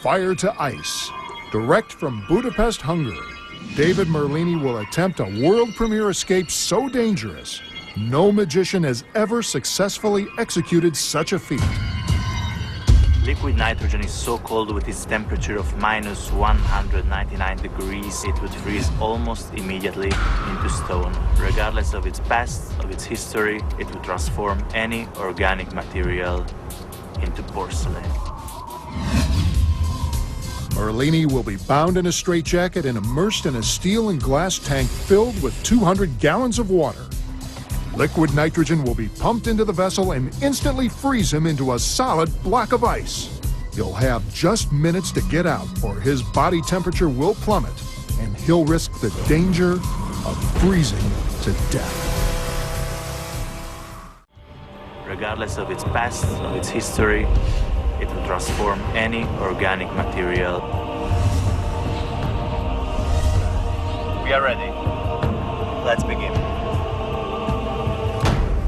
fire to ice. Direct from Budapest, Hungary, David Merlini will attempt a world premiere escape so dangerous, no magician has ever successfully executed such a feat. Liquid nitrogen is so cold with its temperature of minus 199 degrees, it would freeze almost immediately into stone. Regardless of its past, of its history, it would transform any organic material into porcelain. Merlini will be bound in a straitjacket and immersed in a steel and glass tank filled with 200 gallons of water. Liquid nitrogen will be pumped into the vessel and instantly freeze him into a solid block of ice. He'll have just minutes to get out, or his body temperature will plummet, and he'll risk the danger of freezing to death. Regardless of its past, of its history, it will transform any organic material. We are ready. Let's begin.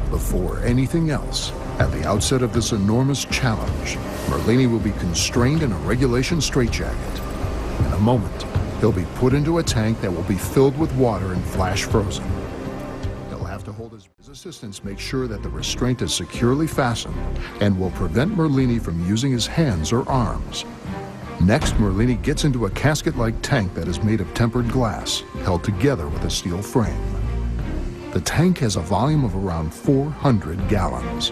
Before anything else, at the outset of this enormous challenge, Merlini will be constrained in a regulation straitjacket. In a moment, he'll be put into a tank that will be filled with water and flash frozen. He'll have to hold his assistants make sure that the restraint is securely fastened and will prevent Merlini from using his hands or arms. Next, Merlini gets into a casket-like tank that is made of tempered glass, held together with a steel frame. The tank has a volume of around 400 gallons.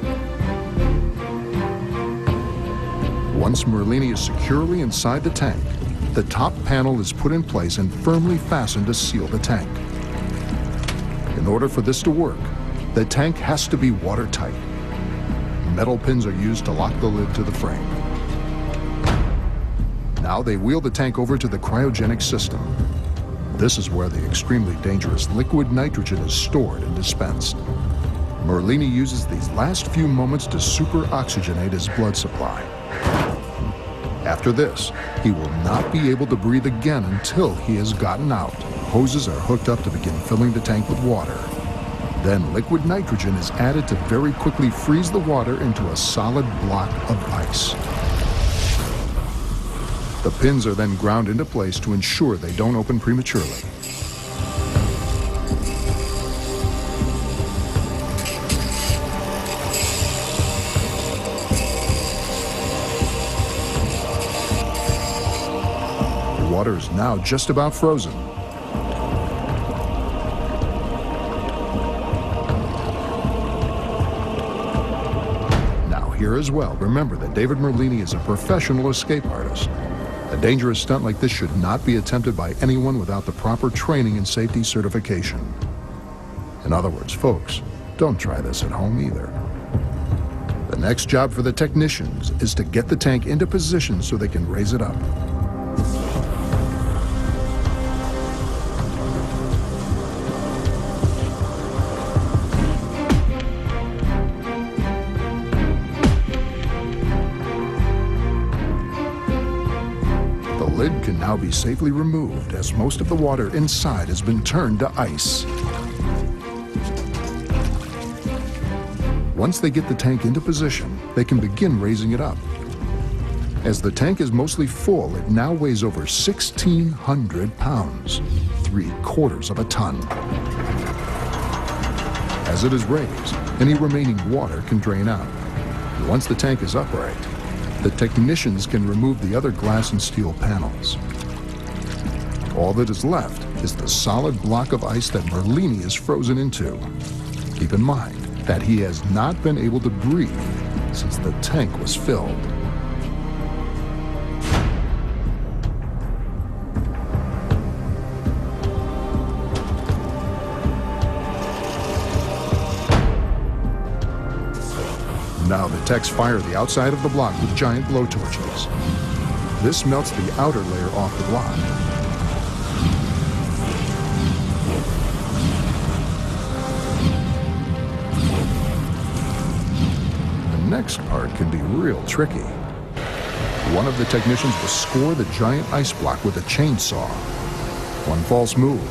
Once Merlini is securely inside the tank, the top panel is put in place and firmly fastened to seal the tank. In order for this to work, the tank has to be watertight. Metal pins are used to lock the lid to the frame. Now they wheel the tank over to the cryogenic system. This is where the extremely dangerous liquid nitrogen is stored and dispensed. Merlini uses these last few moments to super-oxygenate his blood supply. After this, he will not be able to breathe again until he has gotten out. Hoses are hooked up to begin filling the tank with water. Then liquid nitrogen is added to very quickly freeze the water into a solid block of ice. The pins are then ground into place to ensure they don't open prematurely. The water is now just about frozen. Now here as well, remember that David Merlini is a professional escape artist. A dangerous stunt like this should not be attempted by anyone without the proper training and safety certification. In other words, folks, don't try this at home either. The next job for the technicians is to get the tank into position so they can raise it up. The lid can now be safely removed as most of the water inside has been turned to ice. Once they get the tank into position, they can begin raising it up. As the tank is mostly full, it now weighs over 1,600 pounds, 3/4 of a ton. As it is raised, any remaining water can drain out. And once the tank is upright, the technicians can remove the other glass and steel panels. All that is left is the solid block of ice that Merlini is frozen into. Keep in mind that he has not been able to breathe since the tank was filled. Now the techs fire the outside of the block with giant blowtorches. This melts the outer layer off the block. The next part can be real tricky. One of the technicians will score the giant ice block with a chainsaw. One false move,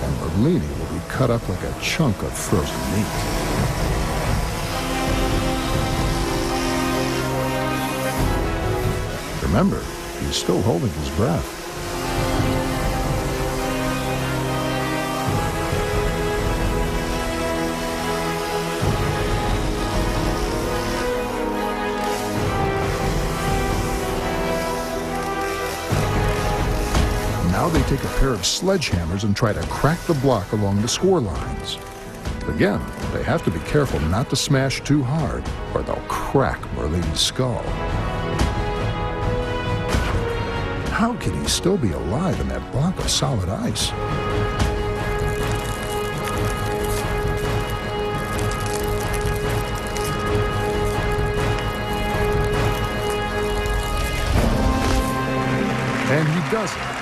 and Merlini will be cut up like a chunk of frozen meat. Remember, He's still holding his breath. Now they take a pair of sledgehammers and try to crack the block along the score lines. Again, they have to be careful not to smash too hard, or they'll crack Merlini's skull. How can he still be alive in that block of solid ice? And he does it.